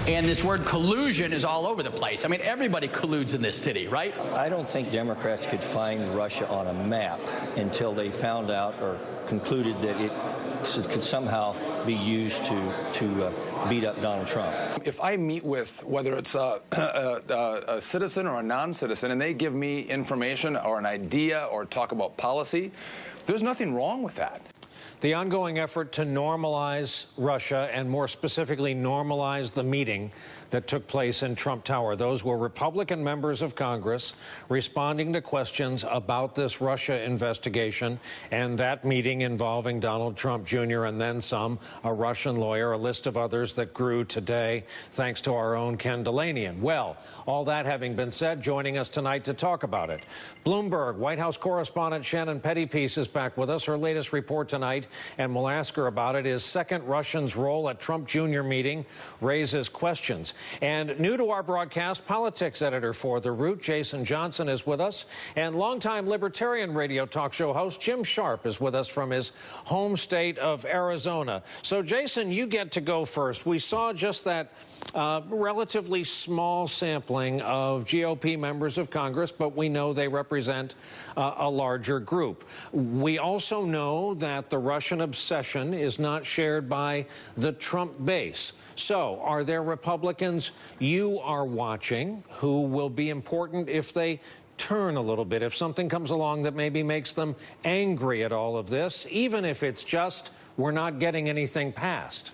And this word collusion is all over the place. I mean, everybody colludes in this city, right? I don't think Democrats could find Russia on a map until they found out or concluded that it could somehow be used to beat up Donald Trump. If I meet with, whether it's a citizen or a non-citizen, and they give me information or an idea or talk about policy, there's nothing wrong with that. The ongoing effort to normalize Russia, and more specifically normalize the meeting that took place in Trump Tower. Those were Republican members of Congress responding to questions about this Russia investigation, and that meeting involving Donald Trump Jr. and then some, a Russian lawyer, a list of others that grew today, thanks to our own Ken Delanian. Well, all that having been said, joining us tonight to talk about it, Bloomberg White House correspondent Shannon Pettypiece is back with us. Her latest report tonight, and we'll ask her about it, is second Russian's role at Trump Jr. meeting raises questions. And new to our broadcast, politics editor for The Root, Jason Johnson, is with us. And longtime libertarian radio talk show host Jim Sharp is with us from his home state of Arizona. So, Jason, you get to go first. We saw just that relatively small sampling of GOP members of Congress, but we know they represent a larger group. We also know that the Russian obsession is not shared by the Trump base. So, are there Republicans you are watching who will be important if they turn a little bit, if something comes along that maybe makes them angry at all of this, even if it's just we're not getting anything passed?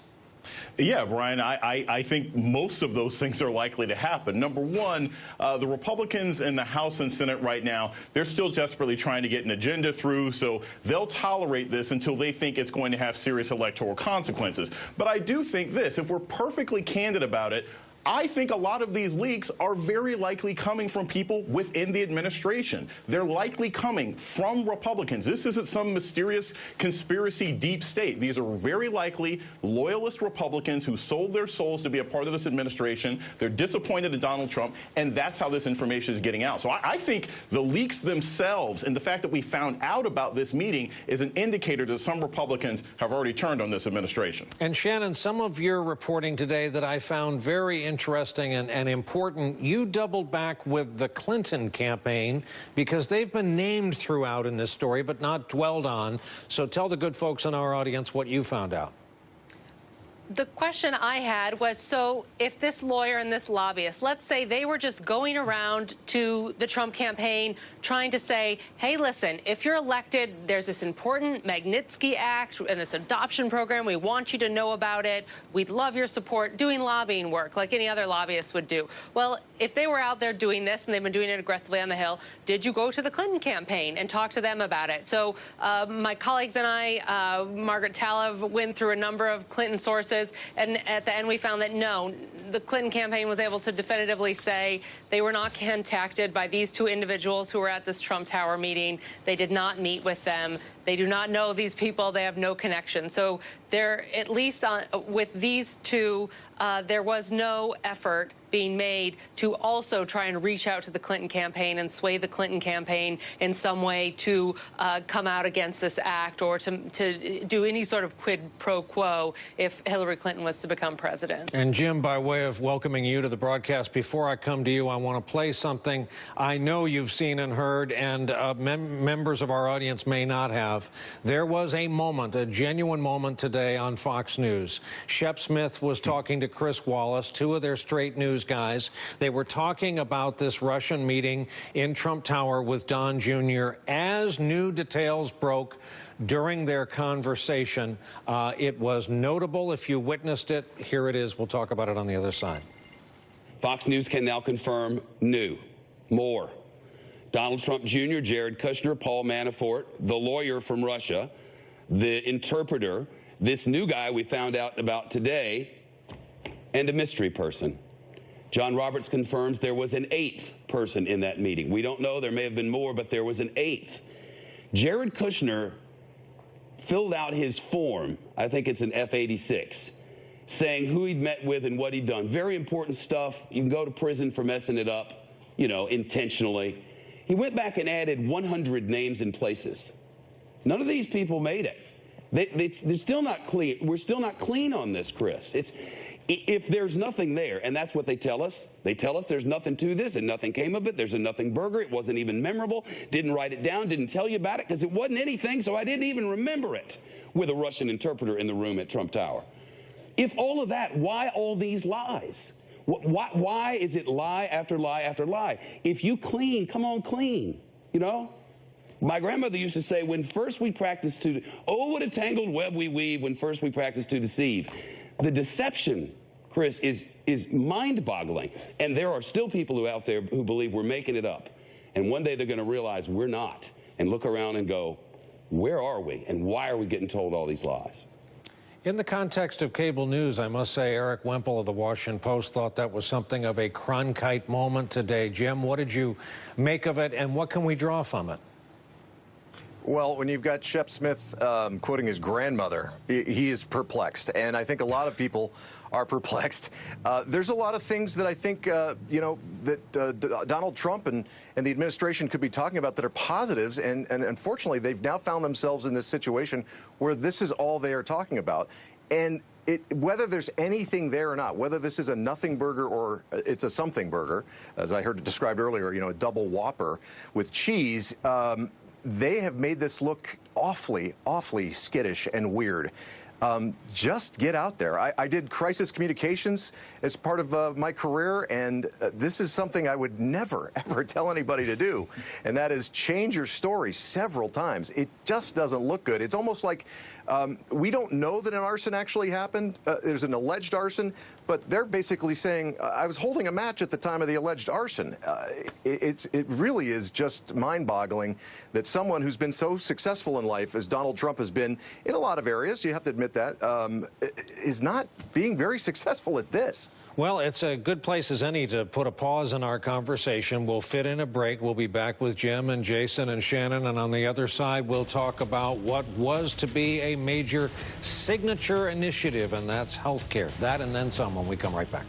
Yeah, Brian, I think most of those things are likely to happen. Number one, the Republicans in the House and Senate right now, they're still desperately trying to get an agenda through, so they'll tolerate this until they think it's going to have serious electoral consequences. But I do think this, if we're perfectly candid about it, I think a lot of these leaks are very likely coming from people within the administration. They're likely coming from Republicans. This isn't some mysterious conspiracy deep state. These are very likely loyalist Republicans who sold their souls to be a part of this administration. They're disappointed in Donald Trump, and that's how this information is getting out. So I think the leaks themselves and the fact that we found out about this meeting is an indicator that some Republicans have already turned on this administration. And Shannon, some of your reporting today that I found very interesting and important, you doubled back with the Clinton campaign because they've been named throughout in this story but not dwelled on. So tell the good folks in our audience what you found out. The question I had was, so if this lawyer and this lobbyist, let's say they were just going around to the Trump campaign trying to say, hey, listen, if you're elected, there's this important Magnitsky Act and this adoption program. We want you to know about it. We'd love your support, doing lobbying work like any other lobbyist would do. Well, if they were out there doing this and they've been doing it aggressively on the Hill, did you go to the Clinton campaign and talk to them about it? So my colleagues and I, Margaret Talev, went through a number of Clinton sources. And at the end, we found that no, the Clinton campaign was able to definitively say they were not contacted by these two individuals who were at this Trump Tower meeting. They did not meet with them. They do not know these people. They have no connection. So there, at least with these two, there was no effort being made to also try and reach out to the Clinton campaign and sway the Clinton campaign in some way to come out against this act or to do any sort of quid pro quo if Hillary Clinton was to become president. And Jim, by way of welcoming you to the broadcast, before I come to you, I want to play something I know you've seen and heard, and members of our audience may not have. There was a moment, a genuine moment today on Fox News. Shep Smith was talking to Chris Wallace, two of their straight news guys. They were talking about this Russian meeting in Trump Tower with Don Jr. As new details broke during their conversation, it was notable if you witnessed it. Here it is. We'll talk about it on the other side. Fox News can now confirm more. Donald Trump Jr., Jared Kushner, Paul Manafort, the lawyer from Russia, the interpreter, this new guy we found out about today, and a mystery person. John Roberts confirms there was an eighth person in that meeting. We don't know, there may have been more, but there was an eighth. Jared Kushner filled out his form, I think it's an F-86, saying who he'd met with and what he'd done. Very important stuff. You can go to prison for messing it up, you know, intentionally. He went back and added 100 names and places. None of these people made it. They're still not clean. We're still not clean on this, Chris. If there's nothing there, and that's what they tell us there's nothing to this and nothing came of it, there's a nothing burger, it wasn't even memorable, didn't write it down, didn't tell you about it because it wasn't anything, so I didn't even remember it, with a Russian interpreter in the room at Trump Tower. If all of that, why all these lies? Why is it lie after lie after lie? If you clean, come on, clean, you know? My grandmother used to say, when first we practice to, oh, what a tangled web we weave when first we practice to deceive. The deception, Chris, is mind-boggling. And there are still people out there who believe we're making it up. And one day they're going to realize we're not and look around and go, where are we? And why are we getting told all these lies? In the context of cable news, I must say Eric Wemple of the Washington Post thought that was something of a Cronkite moment today. Jim, what did you make of it, and what can we draw from it? Well, when you've got Shep Smith quoting his grandmother, he is perplexed. And I think a lot of people are perplexed. There's a lot of things that I think, that Donald Trump and the administration could be talking about that are positives. And unfortunately, they've now found themselves in this situation where this is all they are talking about. And whether there's anything there or not, whether this is a nothing burger or it's a something burger, as I heard it described earlier, a double Whopper with cheese, they have made this look awfully, awfully skittish and weird. Just get out there. I did crisis communications as part of my career, and this is something I would never, ever tell anybody to do, and that is change your story several times. It just doesn't look good. It's almost like we don't know that an arson actually happened. There's an alleged arson, but they're basically saying, I was holding a match at the time of the alleged arson. It really is just mind-boggling that someone who's been so successful in life as Donald Trump has been in a lot of areas, you have to admit that, is not being very successful at this. Well, it's a good place as any to put a pause in our conversation. We'll fit in a break. We'll be back with Jim and Jason and Shannon, and on the other side, we'll talk about what was to be a major signature initiative, and that's health care. That and then some when we come right back.